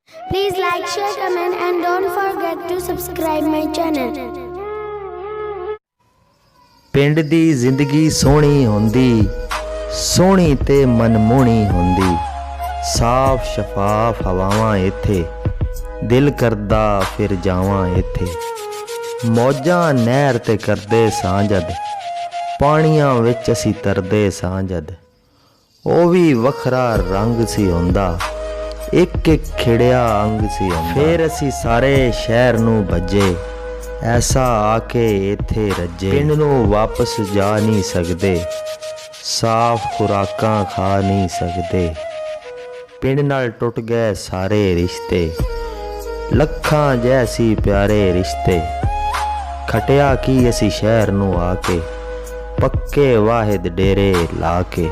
Please like, share, comment and don't forget to subscribe my channel. ਪਿੰਡ ਦੀ ਜ਼ਿੰਦਗੀ ਸੋਹਣੀ ਹੁੰਦੀ, ਸੋਹਣੀ ਤੇ ਮਨਮੋਹਣੀ ਹੁੰਦੀ। ਸਾਫ ਸ਼ਫਾਫ ਹਵਾਵਾਂ ਇੱਥੇ, ਦਿਲ ਕਰਦਾ ਫਿਰ ਜਾਵਾਂ ਇੱਥੇ। ਮੌਜਾਂ ਨਹਿਰ ਤੇ ਕਰਦੇ ਸਾਂ ਜਦ, ਪਾਣੀਆਂ ਵਿੱਚ ਅਸੀਂ ਤਰਦੇ ਸਾਂ ਜਦ। ਉਹ ਵੀ ਵੱਖਰਾ ਰੰਗ ਸੀ ਹੁੰਦਾ, ਇੱਕ ਇੱਕ ਖਿੜਿਆ ਅੰਗ ਸੀ ਹੁੰਦਾ। ਫਿਰ ਅਸੀਂ ਸਾਰੇ ਸ਼ਹਿਰ ਨੂੰ ਭੱਜੇ, ਐਸਾ ਆ ਕੇ ਇੱਥੇ ਰੱਜੇ। ਪਿੰਡ ਨੂੰ ਵਾਪਸ ਜਾ ਨਹੀਂ ਸਕਦੇ, ਸਾਫ ਖੁਰਾਕਾਂ ਖਾ ਨਹੀਂ ਸਕਦੇ। ਪਿੰਡ ਨਾਲ ਟੁੱਟ ਗਏ ਸਾਰੇ ਰਿਸ਼ਤੇ, ਲੱਖਾਂ ਜੈਸੀ ਪਿਆਰੇ ਰਿਸ਼ਤੇ। ਖਟਿਆ ਕੀ ਅਸੀਂ ਸ਼ਹਿਰ ਨੂੰ ਆ ਕੇ, ਪੱਕੇ ਵਾਹਿਦ ਡੇਰੇ ਲਾ ਕੇ।